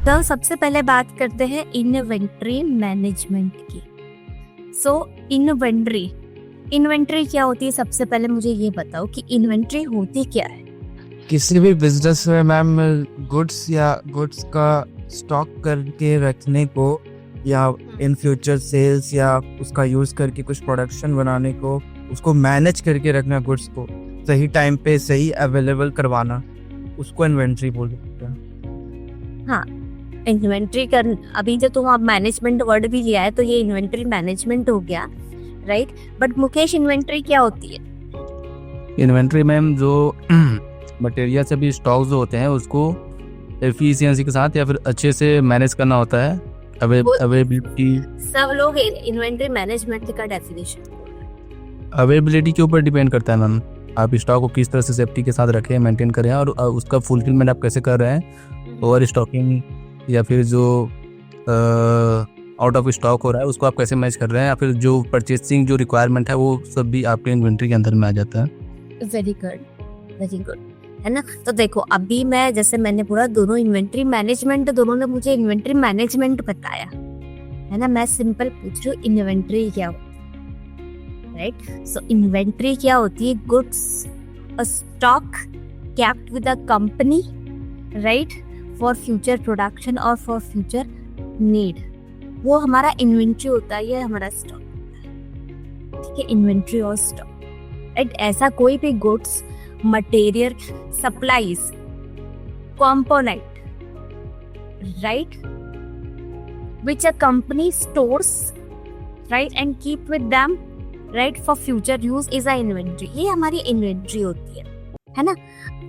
तो सबसे पहले बात करते हैं इन्वेंट्री मैनेजमेंट की। सो इन्वेंट्री क्या होती है? सबसे पहले मुझे ये बताओ कि इन्वेंट्री होती क्या है। किसी भी बिजनेस में मैम गुड्स का स्टॉक करके रखने को या इन फ्यूचर सेल्स या उसका यूज करके कुछ प्रोडक्शन बनाने को, उसको मैनेज करके रखना, गुड्स को सही टाइम पे सही अवेलेबल करवाना, उसको इन्वेंट्री बोल सकते हैं। हाँ, इन्वेंट्री कर अभी जो तुम अब मैनेजमेंट वर्ड भी लिया है तो ये इन्वेंट्री मैनेजमेंट हो गया, राइट। बट मुकेश, इन्वेंट्री क्या होती है? इन्वेंट्री मैम जो मटेरियल से भी स्टॉक जो होते हैं उसको एफिशिएंसी के साथ या फिर अच्छे से मैनेज करना होता है। अवेलेबिलिटी सब लोग इन्वेंट्री मैनेजमेंट का डेफिनेशन अवेलेबिलिटी के ऊपर डिपेंड करता है मैम। आप स्टॉक को किस तरह से सेफ्टी के साथ रखें, मेंटेन करें और उसका फुलफिलमेंट आप कैसे कर रहे हैं। ओवर स्टॉकिंग या फिर जो आउट ऑफ स्टॉक हो रहा है उसको आप कैसे मैनेज कर रहे हैं, या फिर जो परचेसिंग जो रिक्वायरमेंट है वो सब भी आपके इन्वेंट्री के अंदर में आ जाता है। वेरी गुड, है ना। तो देखो, अभी मैंने पूरा दोनों इन्वेंट्री मैनेजमेंट, दोनों ने मुझे इन्वेंट्री मैनेजमेंट बताया, है ना। मैं सिंपल पूछ रही हूँ इन्वेंट्री क्या होती है, राइट। सो इन्वेंट्री क्या होती है? Goods a stock kept with a company, right, for future production और for future need, वो हमारा इन्वेंट्री होता है, ये हमारा स्टॉक होता है, ठीक है। इन्वेंट्री और स्टॉक, राइट। ऐसा कोई भी goods, material, supplies, component, right, which a company stores, right, and keep with them, right, for future use is a inventory, ये हमारी इन्वेंट्री होती है ना।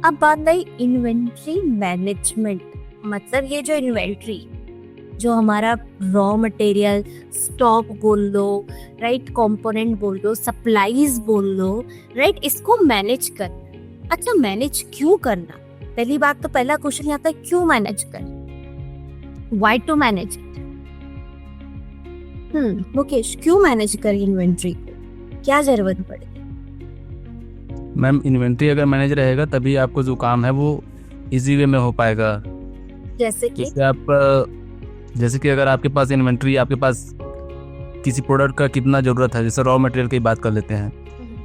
अब बात आई इन्वेंट्री मैनेजमेंट, मतलब ये जो इन्वेंट्री, जो हमारा रॉ मटेरियल, स्टॉक बोल लो, राइट, कंपोनेंट बोल लो, सप्लाईज बोल लो, राइट, इसको मैनेज करना। अच्छा, मैनेज क्यों करना? पहली बात तो पहला क्वेश्चन आता है, क्यों मैनेज करना? Why to manage it? Mukesh, क्यों मैनेज कर इन्वेंट्री को? क्या जरूरत पड़ेगी? मैम इन्वेंट्री अगर मैनेज रहेगा तभी आपको जो काम है वो इजी वे में हो पाएगा। जैसे कि जैसे कि अगर आपके पास इन्वेंट्री, आपके पास किसी प्रोडक्ट का कितना ज़रूरत है, जैसे रॉ मटेरियल की बात कर लेते हैं,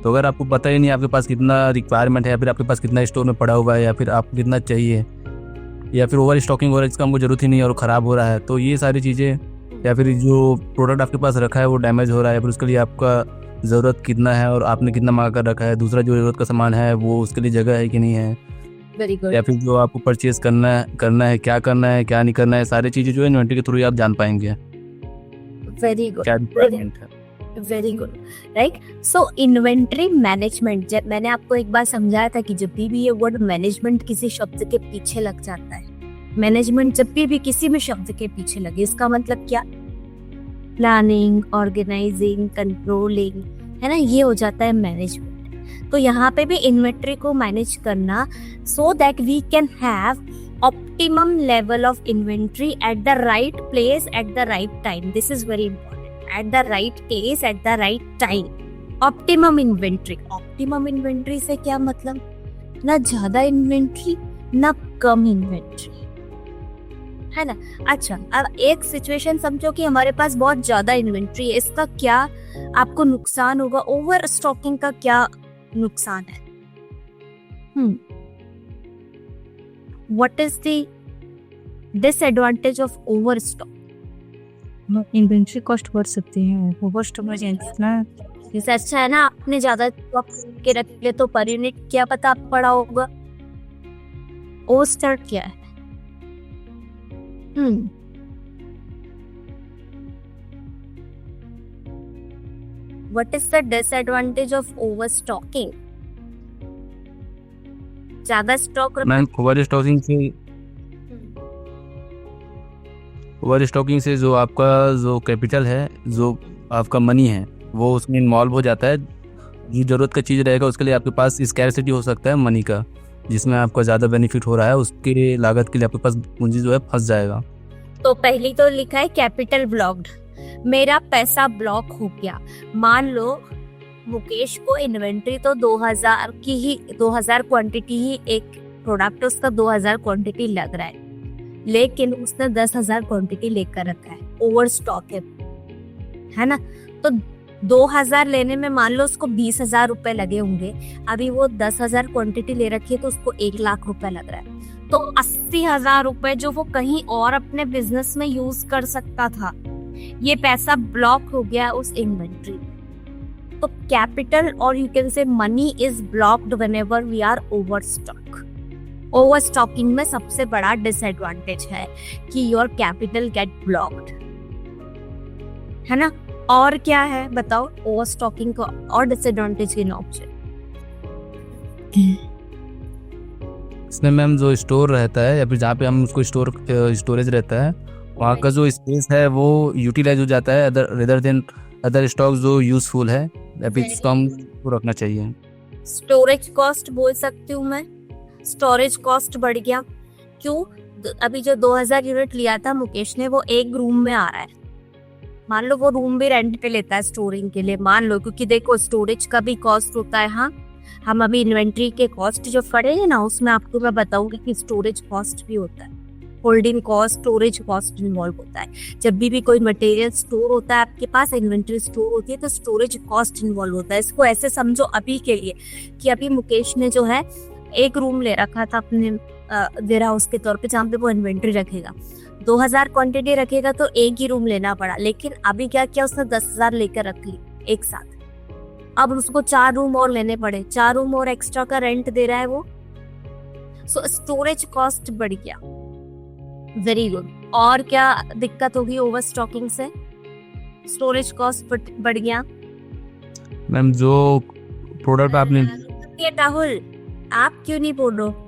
तो अगर आपको पता ही नहीं आपके पास कितना रिक्वायरमेंट है या फिर आपके पास कितना स्टोर में पड़ा हुआ है या फिर आपको कितना चाहिए, या फिर ओवर स्टॉकिंग हो रहा है जिसका हमको ज़रूरत ही नहीं है और ख़राब हो रहा है, तो ये सारी चीज़ें, या फिर जो प्रोडक्ट आपके पास रखा है वो डैमेज हो रहा है, फिर उसके लिए आपका ज़रूरत कितना है और आपने कितना मंगा कर रखा है, दूसरा जो ज़रूरत का सामान है वो उसके लिए जगह है कि नहीं है, वेरी गुड, या फिर जो आपको परचेज करना है क्या करना है क्या नहीं करना है, सारी चीज़ें जो है इन्वेंट्री के थ्रू ही आप जान पाएंगे वेरी गुड, क्या रिक्वायरमेंट है। Very good, right. So inventory management, जब मैंने आपको एक बार समझाया था कि जब भी ये वर्ड मैनेजमेंट किसी शब्द के पीछे लग जाता है, मैनेजमेंट जब भी किसी भी शब्द के पीछे लगे, इसका मतलब क्या? प्लानिंग, ऑर्गेनाइजिंग, कंट्रोलिंग, है ना, ये हो जाता है मैनेजमेंट। तो यहाँ पे भी इन्वेंट्री को मैनेज करना, so that we can have optimum level of inventory at the right place at the right time. This is very important, at the right place at the right time. Optimum inventory से क्या मतलब? ना ज्यादा inventory ना कम inventory, है ना। अच्छा, अब एक सिचुएशन समझो कि हमारे पास बहुत ज्यादा इन्वेंट्री है, इसका क्या आपको नुकसान होगा? ओवर स्टॉकिंग का क्या नुकसान है? What is the disadvantage of over stock? Inventory cost बढ़ सकती है, ओवर स्टॉक ना। जैसे अच्छा है ना, आपने ज्यादा स्टॉक के रख लिया तो पर यूनिट क्या पता आप पड़ा होगा। ओवर स्टॉक क्या है? What is the disadvantage of overstocking? ज्यादा स्टॉक मैम ओवर स्टॉकिंग से जो आपका जो कैपिटल है, जो आपका मनी है, वो उसमें इन्वॉल्व हो जाता है। जो ज़रूरत का चीज़ रहेगा उसके लिए आपके पास स्कैरसिटी हो सकता है मनी का, जिसमें आपका ज़्यादा बेनिफिट हो रहा है, उसके लागत के लिए आपके पास पूंजी जो है फंस जाएगा। तो पहली तो लिखा है कैपिटल ब्लॉक्ड, मेरा पैसा ब्लॉक हो गया। मान लो मुकेश को इन्वेंट्री तो 2000 की ही 2000 क्वांटिटी ही एक प्रोडक्ट उसका 2000 क्वांटिटी लग रहा है, लेकिन उसने 10,000 क्वांटिटी लेकर रखा है, ओवर स्टॉक है ना। तो 2,000 लेने में मान लो उसको 20,000 रुपए लगे होंगे, अभी वो 10,000 क्वांटिटी ले रखी है तो उसको 1,00,000 रुपए लग रहा है। तो 80,000 रुपए जो वो कहीं और अपने बिजनेस में यूज कर सकता था, ये पैसा ब्लॉक हो गया उस इन्वेंट्री में। तो कैपिटल और you can say money is blocked whenever we are over stock. Over stocking में सबसे बड़ा डिसएडवांटेज है कि योर कैपिटल गेट ब्लॉक्ड, है ना। और क्या है बताओ ओवर स्टॉकिंग का और डिसएडवांटेज इन ऑप्शन? इसमें मैम जो स्टोर रहता है या फिर जहाँ पे हम उसको स्टोरेज रहता है, वहाँ का जो स्पेस है वो यूटिलाइज हो जाता है रेदर देन अदर स्टॉक जो यूजफुल है, या फिर इसको हम रखना चाहिए। स्टोरेज कॉस्ट बोल सकती हूँ मैं, स्टोरेज कॉस्ट बढ़ गया। क्यों? अभी जो 2,000 यूनिट लिया था मुकेश ने, वो एक रूम में आ रहा है। मान लो वो रूम भी रेंट पे लेता है स्टोरिंग के लिए, मान लो, क्योंकि देखो स्टोरेज का भी कॉस्ट होता है। हाँ, हम अभी इन्वेंट्री के कॉस्ट जो पढ़ेंगे ना, उसमें आपको मैं बताऊंगी कि स्टोरेज कॉस्ट भी होता है, holding cost, storage cost involve होता है। जब भी कोई मटेरियल स्टोर होता है आपके पास, इन्वेंट्री स्टोर होती है, तो स्टोरेज कॉस्ट इन्वॉल्व होता है। इसको ऐसे समझो अभी के लिए कि अभी मुकेश ने जो है एक रूम ले रखा था अपने वेयर हाउस के तौर पे, जहाँ पे वो इन्वेंट्री रखेगा। 2,000 क्वांटिटी रखेगा तो एक ही रूम लेना पड़ा, लेकिन अभी क्या किया उसने 10,000 लेकर रख ली एक साथ। अब उसको 4 रूम और लेने पड़े, 4 रूम और एक्स्ट्रा का रेंट दे रहा है वो। सो स्टोरेज कॉस्ट बढ़ गया। Very good. और क्या दिक्कत होगी ओवर स्टॉकिंग से? स्टोरेज कॉस्ट बढ़ गया। मैम जो प्रोडक्ट आपने ये राहुल, आप क्यों नहीं बोल रहे?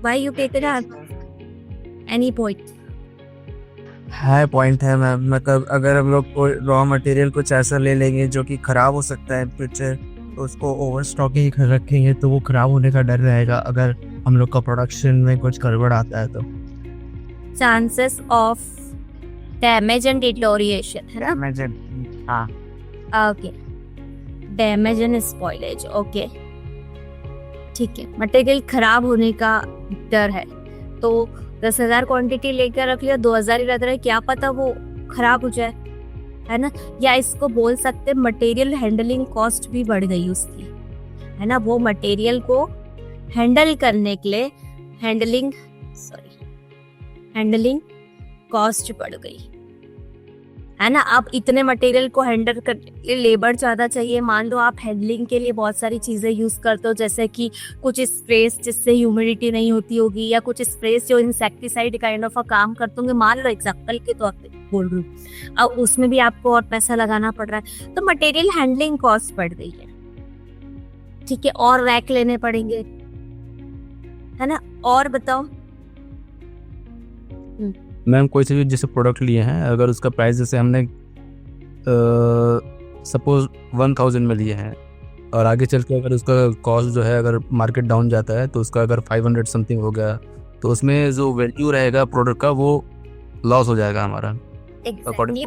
Why you take it up? Any point? है पॉइंट है मैम, मतलब अगर हम लोग कोई रॉ मटेरियल कुछ ऐसा ले लेंगे जो कि खराब हो सकता है फ्यूचर, तो उसको ओवर स्टॉकिंग रखेंगे तो वो खराब होने का डर रहेगा अगर हम लोग का प्रोडक्शन में कुछ गड़बड़ आता है तो। Chances of damage and deterioration, है ना? हाँ, Okay. Damage and spoilage, okay. ठीक है, मटेरियल खराब होने का डर है तो 10,000 क्वांटिटी लेकर रख लिया, 2,000 ही रख रहा है, क्या पता वो खराब हो जाए, है ना। या इसको बोल सकते मटेरियल हैंडलिंग कॉस्ट भी बढ़ गई उसकी, है ना। वो मटेरियल को हैंडल करने के लिए हैंडलिंग कॉस्ट बढ़ गई, है ना। अब इतने मटेरियल को हैंडल करने के लिए लेबर ज्यादा चाहिए। मान लो आप हैंडलिंग के लिए बहुत सारी चीजें यूज करते हो, जैसे कि कुछ स्प्रेस जिससे ह्यूमिडिटी नहीं होती होगी, या कुछ स्प्रेस जो इंसेक्टिसाइड काइंड ऑफ काम करते होंगे, मान लो एग्जांपल के तौर पे बोल रही हूँ। अब उसमें भी आपको और पैसा लगाना पड़ रहा है, तो मटेरियल हैंडलिंग कॉस्ट बढ़ गई है, ठीक है। और रैक लेने पड़ेंगे, है ना। और बताओ मैम कोई से भी जैसे प्रोडक्ट लिए हैं, अगर उसका प्राइस जैसे हमने सपोज 1,000 में लिए हैं, और आगे चल के अगर उसका कॉस्ट जो है अगर मार्केट डाउन जाता है तो उसका अगर 500 समथिंग हो गया, तो उसमें जो वैल्यू रहेगा प्रोडक्ट का वो लॉस हो जाएगा हमारा। Exactly.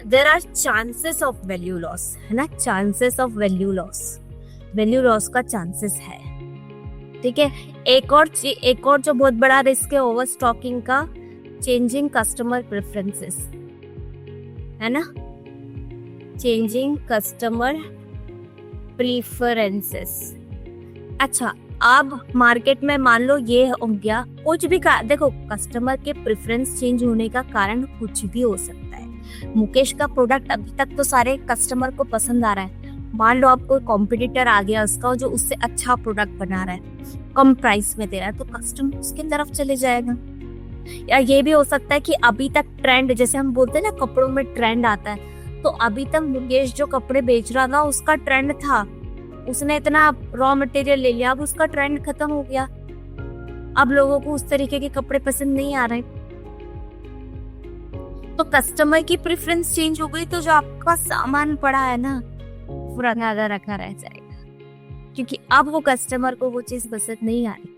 There are chances of value loss, है ना। चांसेस ऑफ वैल्यू लॉस का चांसेस है, ठीक है। एक और जो बहुत बड़ा रिस्क है ओवर स्टॉकिंग का, चेंजिंग कस्टमर प्रेफरेंसेस, है ना। Changing customer preferences. अच्छा, अब मार्केट में मान लो ये हो गया कुछ भी देखो कस्टमर के प्रेफरेंस चेंज होने का कारण कुछ भी हो सकता है। मुकेश का प्रोडक्ट अभी तक तो सारे कस्टमर को पसंद आ रहा है, मान लो आपको कॉम्पिटिटर आ गया उसका जो उससे अच्छा प्रोडक्ट बना रहा है, कम प्राइस में दे रहा है, तो कस्टमर उसके तरफ चले जाएगा। या ये भी हो सकता है कि अभी तक ट्रेंड, जैसे हम बोलते हैं ना कपड़ों में ट्रेंड आता है, तो अभी तक मुकेश जो कपड़े बेच रहा था उसका ट्रेंड था, उसने इतना रॉ मटेरियल ले लिया, अब उसका ट्रेंड खत्म हो गया, अब लोगों को उस तरीके के कपड़े पसंद नहीं आ रहे, तो कस्टमर की प्रेफरेंस चेंज हो गई, तो जो आपका सामान पड़ा है ना पुराना आधा रखा रह जाएगा, क्योंकि अब वो कस्टमर को वो चीज पसंद नहीं आ रही,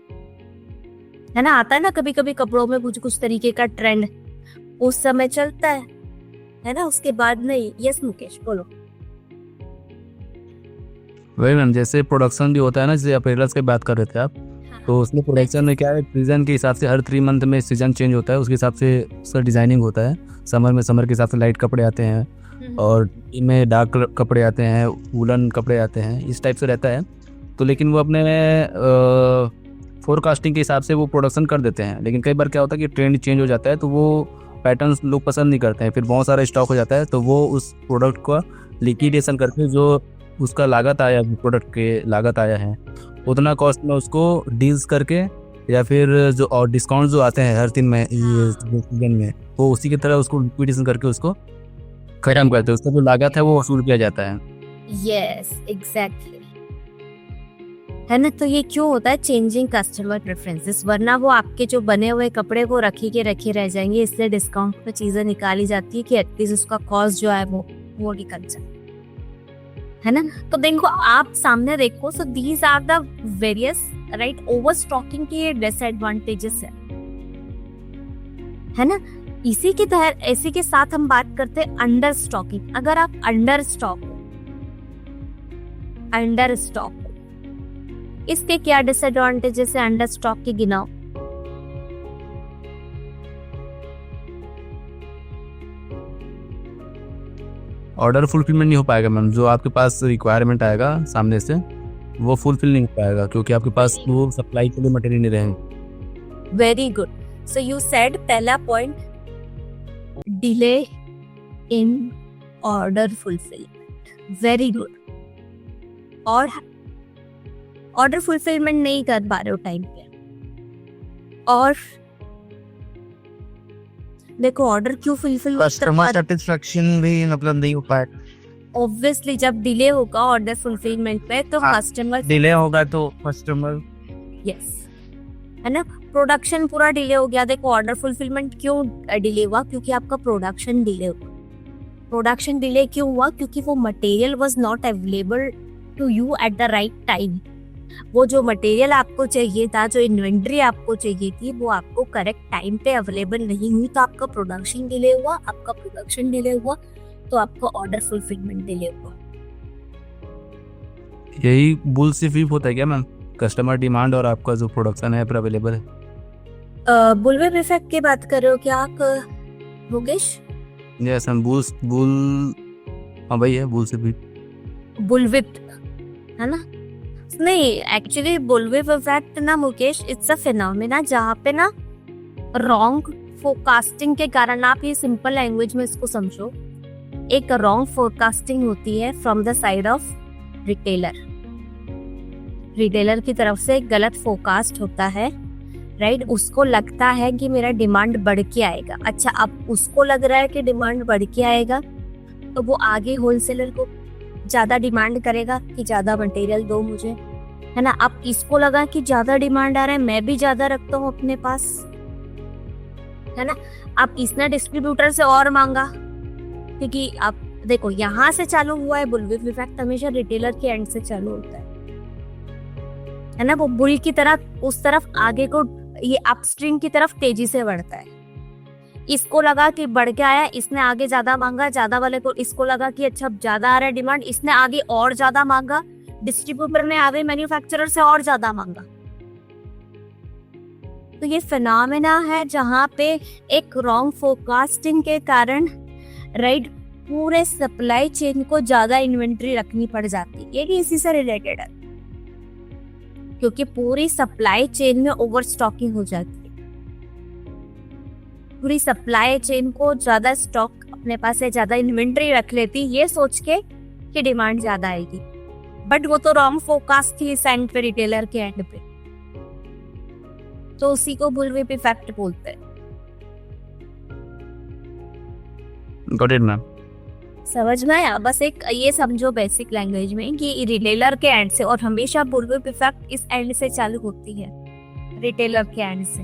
है ना। आता है ना कभी कभी कपड़ों में कुछ तरीके का ट्रेंड उस समय चलता है ना, उसके बाद नहीं। यस मुकेश बोलो। वही मैम, जैसे प्रोडक्शन भी होता है ना, जैसे अपेरल्स की बात कर रहे थे आप, तो उसमें प्रोडक्शन में क्या है, सीजन के हिसाब से हर 3 मंथ में सीजन चेंज होता है, उसके हिसाब से उसका डिज़ाइनिंग होता है। समर में समर के हिसाब से लाइट कपड़े आते हैं और इनमें डार्क कपड़े आते हैं, वूलन कपड़े आते हैं, इस टाइप से रहता है। तो लेकिन वो अपने फोरकास्टिंग के हिसाब से वो प्रोडक्शन कर देते हैं, लेकिन कई बार क्या होता है कि ट्रेंड चेंज हो जाता है तो वो पैटर्न्स लोग पसंद नहीं करते हैं, फिर बहुत सारा स्टॉक हो जाता है, तो वो उस प्रोडक्ट का लिक्विडेशन करके जो उसका लागत आया, प्रोडक्ट के लागत आया है उतना कॉस्ट में उसको डील्स करके, या फिर जो और डिस्काउंट जो आते हैं हर 3 में ये सीजन में, वो उसी की तरह उसको लिक्विडेशन करके उसको खत्म करते हैं, उसका जो लागत है वो वसूल किया जाता है। यस एग्जैक्टली, है ना। तो ये क्यों होता है? चेंजिंग कस्टमर प्रेफरेंसेस, वरना वो आपके जो बने हुए कपड़े वो रखे रह जाएंगे, इसलिए डिस्काउंट पे चीजें निकाली जाती है कि एटलीस्ट उसका कॉस्ट जो है वो निकल जाए, है ना। तो देखो आप सामने देखो, so these are the various right over stocking के डिसएडवांटेजेस है ना। इसी के साथ हम बात करते हैं अंडर स्टॉकिंग। अगर आप अंडर स्टॉक इसके क्या डिसएडवांटेजेस है अंडर स्टॉक के, गिनाओ। ऑर्डर फुलफिलमेंट नहीं हो पाएगा मैम, जो आपके पास रिक्वायरमेंट आएगा सामने से वो फुलफिल नहीं हो पाएगा, क्योंकि आपके पास वो सप्लाई के लिए मटेरियल नहीं रहेंगे। Very good, so you said पहला point delay in order fulfilment, very good. और ऑर्डर फुलफिलमेंट नहीं कर पा रहे हो टाइम पे, और देखो ऑर्डर क्यों फुलफिल, कस्टमर सेटिस्फेक्शन भी मतलब नहीं हो पाएगा। ऑब्वियसली जब डिले होगा ऑर्डर फुलफिलमेंट पे तो हाँ, कस्टमर डिले होगा तो कस्टमर, यस, है ना। प्रोडक्शन पूरा डिले हो गया। देखो ऑर्डर फुलफिलमेंट क्यों डिले हुआ? क्योंकि आपका प्रोडक्शन डिले हुआ। प्रोडक्शन डिले क्यों हुआ? क्योंकि वो material was not available to you at the right time. वो जो मटेरियल आपको चाहिए था, जो इन्वेंट्री आपको चाहिए थी, वो आपको करेक्ट टाइम पे अवेलेबल नहीं हुई, तो आपका प्रोडक्शन डिले हुआ। आपका प्रोडक्शन डिले हुआ तो आपका ऑर्डर फुलफिलमेंट डिले हुआ। यही बुल से फ्लिप होता है क्या मैम? कस्टमर डिमांड और आपका जो प्रोडक्शन है अवेलेबल है। बुलवेप इफेक्ट की बात कर रहे हो क्या आप योगेश? यस मैम, बुल हाँ भाई है, बुल से फ्लिप, बुलविप, है ना। नहीं, एक्चुअली बुलविप इफेक्ट ना मुकेश, इट्स अ फिनोमेना जहाँ पे ना रॉन्ग फोरकास्टिंग के कारण, आप ये सिंपल लैंग्वेज में इसको समझो, एक रॉन्ग फोरकास्टिंग होती है from the side of retailer की तरफ से एक गलत फोरकास्ट होता है, राइट। उसको लगता है कि मेरा डिमांड बढ़ के आएगा। अच्छा, अब उसको लग रहा है कि डिमांड बढ़ के आएगा तो वो आगे होलसेलर को ज्यादा डिमांड करेगा कि ज्यादा मटेरियल दो मुझे, है ना। अब इसको लगा कि ज्यादा डिमांड आ रहा है, मैं भी ज्यादा रखता हूँ अपने पास, है ना। अब इसने डिस्ट्रीब्यूटर से और मांगा, क्योंकि आप देखो यहाँ से चालू हुआ है बुलविप इफेक्ट, हमेशा रिटेलर के एंड से चालू होता है ना। वो बुल की तरह उस तरफ आगे को, ये अपस्ट्रीम की तरफ तेजी से बढ़ता है। इसको लगा कि बढ़ के आया, इसने आगे ज्यादा मांगा, ज्यादा वाले को इसको लगा कि अच्छा ज्यादा आ रहा है डिमांड, इसने आगे और ज्यादा मांगा, डिस्ट्रीब्यूटर ने आगे मैन्युफैक्चरर से और ज्यादा मांगा। तो ये फिनोमेना है जहाँ पे एक रॉन्ग फोरकास्टिंग के कारण, राइट, पूरे सप्लाई चेन को ज्यादा इन्वेंट्री रखनी पड़ जाती है। ये भी इसी से रिलेटेड है, क्योंकि पूरी सप्लाई चेन में ओवर स्टॉकिंग हो जाती है। पूरी सप्लाई चेन को ज्यादा स्टॉक अपने पास है, ज्यादा इन्वेंट्री रख लेती, ये सोच के कि डिमांड ज्यादा आएगी, बट वो तो रॉन्ग फोरकास्ट थी इस एंड पे, रिटेलर के एंड पे। तो उसी को बुलविप इफेक्ट बोलते हैं। Got it ma'am. समझ में आया? बस एक ये समझो बेसिक लैंग्वेज में कि रिटेलर के एंड से, और हमेशा बुलविप इफेक्ट इस एंड से चालू होती है, रिटेलर के एंड से।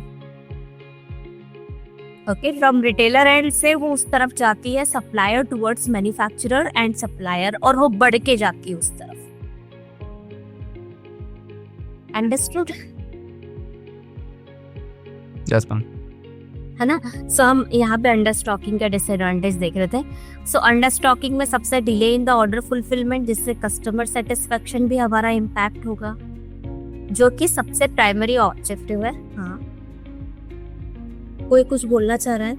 ओके, फ्रॉम रिटेलर एंड से वो उस तरफ जाती है supplier towards manufacturer and supplier, और वो बढ़ के जाती है उस तरफ। अंडरस्टूड? Yes ma'am. है ना। सो हम यहाँ पे अंडर स्टॉकिंग का डिसएडवांटेज देख रहे थे। सो अंडर स्टॉकिंग में सबसे delay in the order fulfilment, जिससे कस्टमर सेटिस्फेक्शन भी हमारा इम्पैक्ट होगा। जो कि सबसे प्राइमरी ऑब्जेक्टिव है। हाँ, कोई कुछ बोलना चाह रहा है?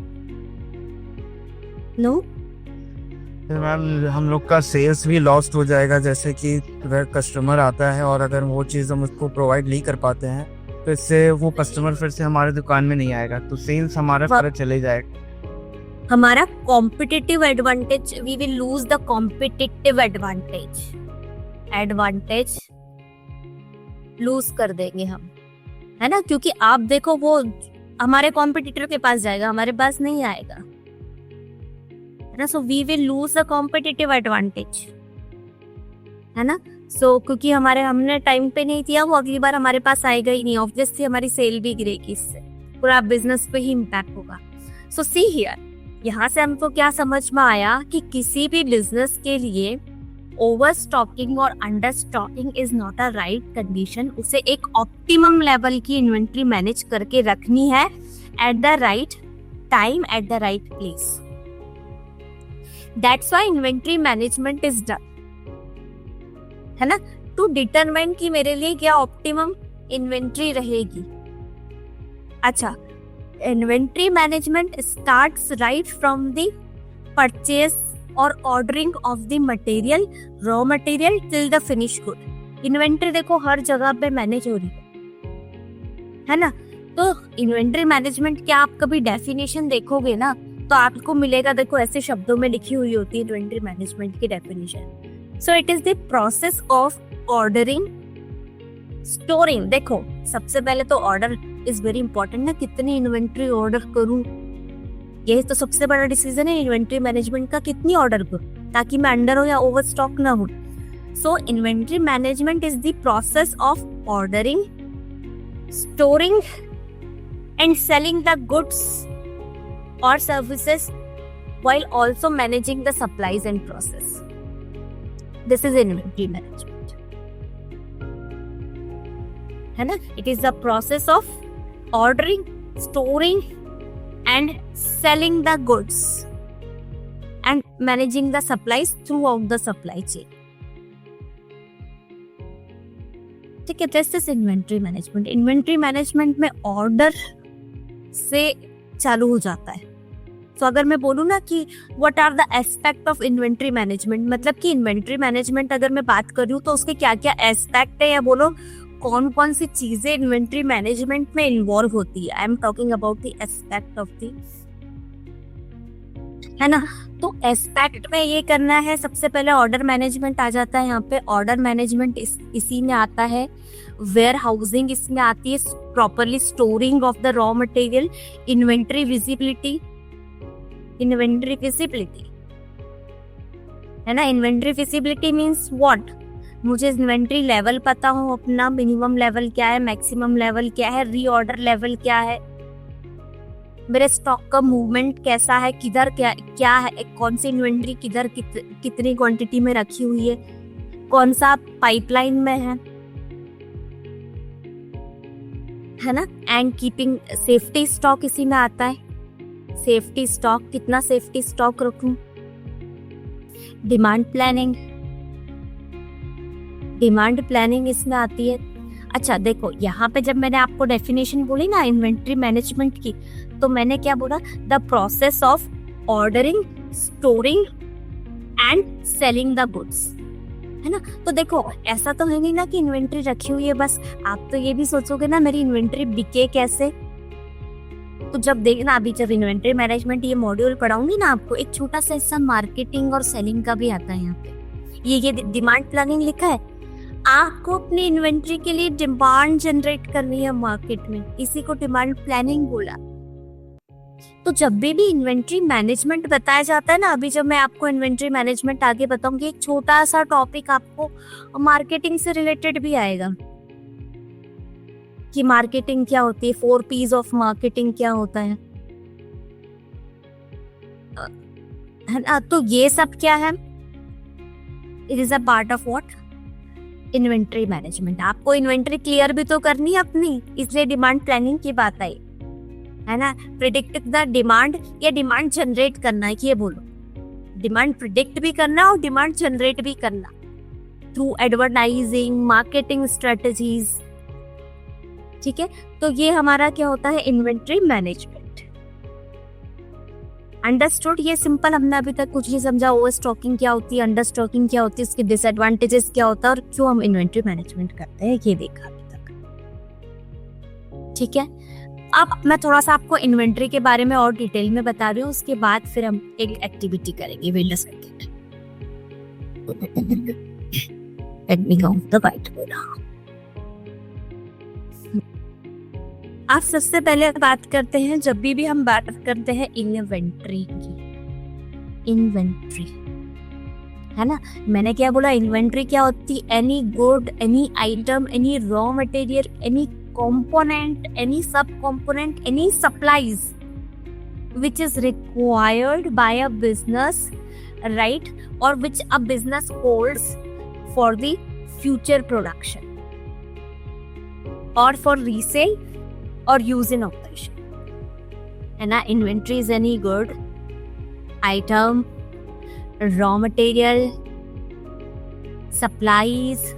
नो? फिर मैम हम लोग का सेल्स भी लॉस्ट हो जाएगा, जैसे कि अगर कस्टमर आता है और अगर वो चीज़ हम उसको प्रोवाइड नहीं कर पाते हैं तो इससे वो कस्टमर फिर से हमारे दुकान में नहीं आएगा, तो सेल्स हमारा सारा चले जाएगा। हमारा competitive advantage, we will lose the competitive advantage lose कर देंगे हम, है ना, क्योंकि आप देखो वो हमारे कॉम्पिटिटर के पास जाएगा, हमारे पास नहीं आएगा, है ना। So we will lose the competitive advantage, है ना। सो क्योंकि हमने टाइम पे नहीं दिया, वो अगली बार हमारे पास आएगा ही नहीं, ऑब्वियसली हमारी सेल भी गिरेगी, इससे पूरा बिजनेस पे ही इम्पैक्ट होगा। सो सी हियर, यहाँ से हमको क्या समझ में आया कि किसी भी बिजनेस के लिए ओवर स्टॉकिंग और under stalking is not a right condition. उसे एक ऑप्टिमम लेवल की इन्वेंट्री मैनेज करके रखनी है eight the right time, eight the right place. That's why inventory management is done, है ना, टू डिटरमाइन कि मेरे लिए क्या ऑप्टिमम इन्वेंट्री रहेगी। अच्छा, inventory management starts right from the purchase और ordering of the material, raw material till the finish good. Inventory देखो हर जगह पे मैनेज हो रही है ना। तो इन्वेंट्री मैनेजमेंट क्या आप कभी डेफिनेशन देखोगे ना तो आपको मिलेगा, देखो ऐसे शब्दों में लिखी हुई होती है इन्वेंट्री मैनेजमेंट की definition. So it is the process of ordering, storing. देखो सबसे पहले तो ऑर्डर इज वेरी इंपॉर्टेंट ना, कितनी इन्वेंट्री ऑर्डर करूं, यही तो सबसे बड़ा डिसीजन है इन्वेंट्री मैनेजमेंट का, कितनी ऑर्डर करूं ताकि मैं अंडर हो या ओवर स्टॉक ना हो। So inventory management is the process of ordering, storing and selling the goods और services while also managing the supplies and process. This is inventory management, है ना। It is the process of ordering, storing and selling the goods and managing the supplies throughout the supply chain. ठीक है, this is inventory management. Inventory management में order से चालू हो जाता है। तो अगर मैं बोलूँ ना कि what are the aspect of inventory management, मतलब कि इन्वेंट्री मैनेजमेंट अगर मैं बात कर रही हूँ तो उसके क्या क्या एस्पेक्ट है, या बोलो कौन कौन सी चीजें इन्वेंट्री मैनेजमेंट में इन्वॉल्व होती है। I am talking about the aspect of the, है ना। तो एस्पेक्ट में ये करना है, सबसे पहले ऑर्डर मैनेजमेंट आ जाता है यहाँ पे। ऑर्डर मैनेजमेंट इसी में आता है, वेयर हाउसिंग इसमें आती है, properly storing of the raw material, inventory visibility है ना। इन्वेंट्री विजिबिलिटी मींस व्हाट, मुझे इन्वेंट्री लेवल पता हो अपना, मिनिमम लेवल क्या है, मैक्सिमम लेवल क्या है, रीऑर्डर लेवल क्या है, मेरे स्टॉक का मूवमेंट कैसा है, किधर क्या है, कौन सी इन्वेंट्री किधर कितनी क्वांटिटी में रखी हुई है, कौन सा पाइपलाइन में है ना। एंड कीपिंग सेफ्टी स्टॉक इसी में आता है। सेफ्टी स्टॉक, कितना सेफ्टी स्टॉक रखूं। डिमांड प्लानिंग इसमें आती है। अच्छा देखो यहाँ पे जब मैंने आपको डेफिनेशन बोली ना इन्वेंट्री मैनेजमेंट की, तो मैंने क्या बोला, the process of ordering, storing and selling the goods, है ना। तो देखो ऐसा तो है नहीं ना कि इन्वेंट्री रखी हुई है बस, आप तो ये भी सोचोगे ना मेरी इन्वेंट्री बिके कैसे। तो जब देखना, अभी जब इन्वेंट्री मैनेजमेंट ये मॉड्यूल पढ़ाऊंगी ना आपको, एक छोटा सा हिस्सा मार्केटिंग और सेलिंग का भी आता है यहाँ पे। ये डिमांड प्लानिंग लिखा है, आपको अपनी इन्वेंट्री के लिए डिमांड जनरेट करनी है मार्केट में, इसी को डिमांड प्लानिंग बोला। तो जब भी इन्वेंट्री मैनेजमेंट बताया जाता है ना, अभी जब मैं आपको इन्वेंट्री मैनेजमेंट आगे बताऊंगी, एक छोटा सा टॉपिक आपको मार्केटिंग से रिलेटेड भी आएगा कि मार्केटिंग क्या होती है, 4 P's ऑफ मार्केटिंग क्या होता है ना। तो ये सब क्या है, it is a part of what, inventory management. आपको इन्वेंट्री क्लियर भी तो करनी है अपनी, इसलिए डिमांड प्लानिंग की बात आई, है ना। प्रिडिक्ट द डिमांड या डिमांड जनरेट करना है, ये बोलो। डिमांड प्रिडिक्ट भी करना और डिमांड जनरेट भी करना थ्रू एडवर्टाइजिंग, मार्केटिंग स्ट्रेटजीज, ठीक है, तो ये हमारा क्या होता है, इन्वेंट्री मैनेजमेंट। अंडरस्टूड? ये सिंपल, हमने अभी तक कुछ नहीं समझा। ओवर स्टॉकिंग क्या होती है, अंडर स्टॉकिंग क्या होती है, इसके डिसएडवांटेजेस क्या होता है और क्यों हम इन्वेंट्री मैनेजमेंट करते हैं, ये देखा अभी तक। ठीक है, अब मैं थोड़ा सा आपको इन्वेंट्री के बारे में और डिटेल में बता रही हूँ, उसके बाद फिर हम एक एक्टिविटी करेंगे, wait a second. Let me count the white board. आप सबसे पहले बात करते हैं, जब भी हम बात करते हैं इन्वेंट्री की, इन्वेंट्री है ना, मैंने क्या बोला, इन्वेंट्री क्या होती, any good, any item, any raw material, any component, any sub-component, any supplies which is required by a business, right, or which a business holds for the future production or for resale or use in operation. है ना, inventory is any good item, raw material, supplies,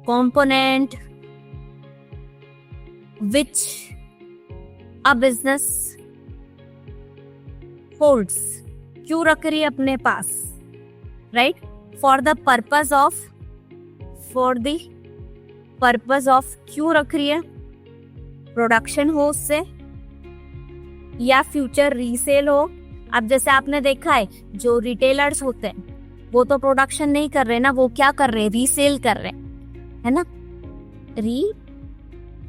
component which a business holds, क्यों रख रही है अपने पास, right, for the purpose of क्यों रख रही है, प्रोडक्शन हो उससे या फ्यूचर रीसेल हो। अब जैसे आपने देखा है, जो रिटेलर्स होते हैं वो तो प्रोडक्शन नहीं कर रहे ना, वो क्या कर रहे हैं, रीसेल कर रहे हैं, है ना,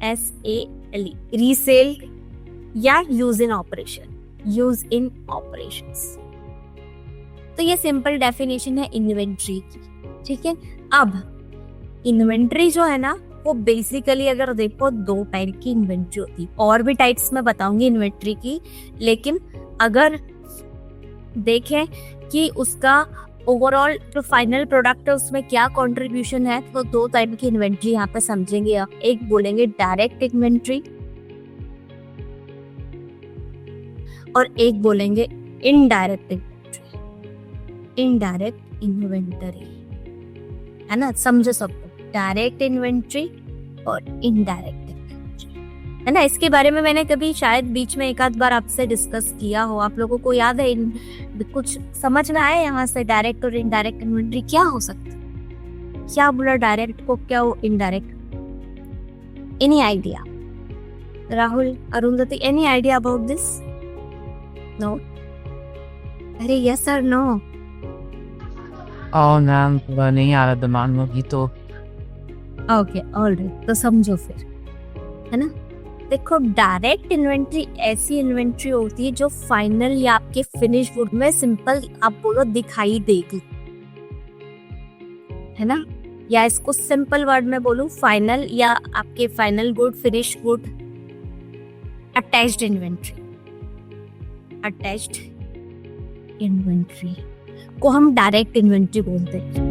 SALE, रीसेल या यूज इन ऑपरेशंस। तो ये सिंपल डेफिनेशन है इन्वेंट्री की। ठीक है, अब इन्वेंट्री जो है ना, वो बेसिकली अगर देखो 2 टाइप की इन्वेंट्री होती है, और भी टाइप्स में बताऊंगी इन्वेंट्री की, लेकिन अगर देखें कि उसका ओवरऑल जो फाइनल प्रोडक्ट है उसमें क्या कंट्रीब्यूशन है, तो 2 टाइप की इन्वेंट्री यहाँ पे समझेंगे आप। एक बोलेंगे डायरेक्ट इन्वेंट्री और एक बोलेंगे इनडायरेक्ट इन्वेंट्री। इनडायरेक्ट इन्वेंटरी, है ना, समझो सबको, डायरेक्ट इन्वेंट्री और इनडायरेक्ट इन्वेंट्री, है ना। इसके बारे में मैंने कभी शायद बीच में एक आध बार आपसे डिस्कस किया हो, आप लोगों को याद है, कुछ समझ में आया यहाँ से, डायरेक्ट और इनडायरेक्ट इन्वेंट्री क्या हो सकता है, क्या बोला डायरेक्ट को, क्या वो indirect, any idea, Rahul, Arundhati, any idea about this? No? अरे यस और नो? और मैम पूरा नहीं आ रहा दिमाग में भी तो। ओके, ऑलराइट, तो समझो फिर, है ना। देखो, डायरेक्ट इन्वेंट्री ऐसी इन्वेंट्री होती है जो फाइनल या आपके फिनिश गुड में, सिंपल आप बोलो, दिखाई देगी, है ना, या इसको सिंपल वर्ड में बोलूं, फाइनल या आपके final good, finish good, attached inventory. Attached inventory को हम डायरेक्ट इन्वेंट्री बोलते हैं।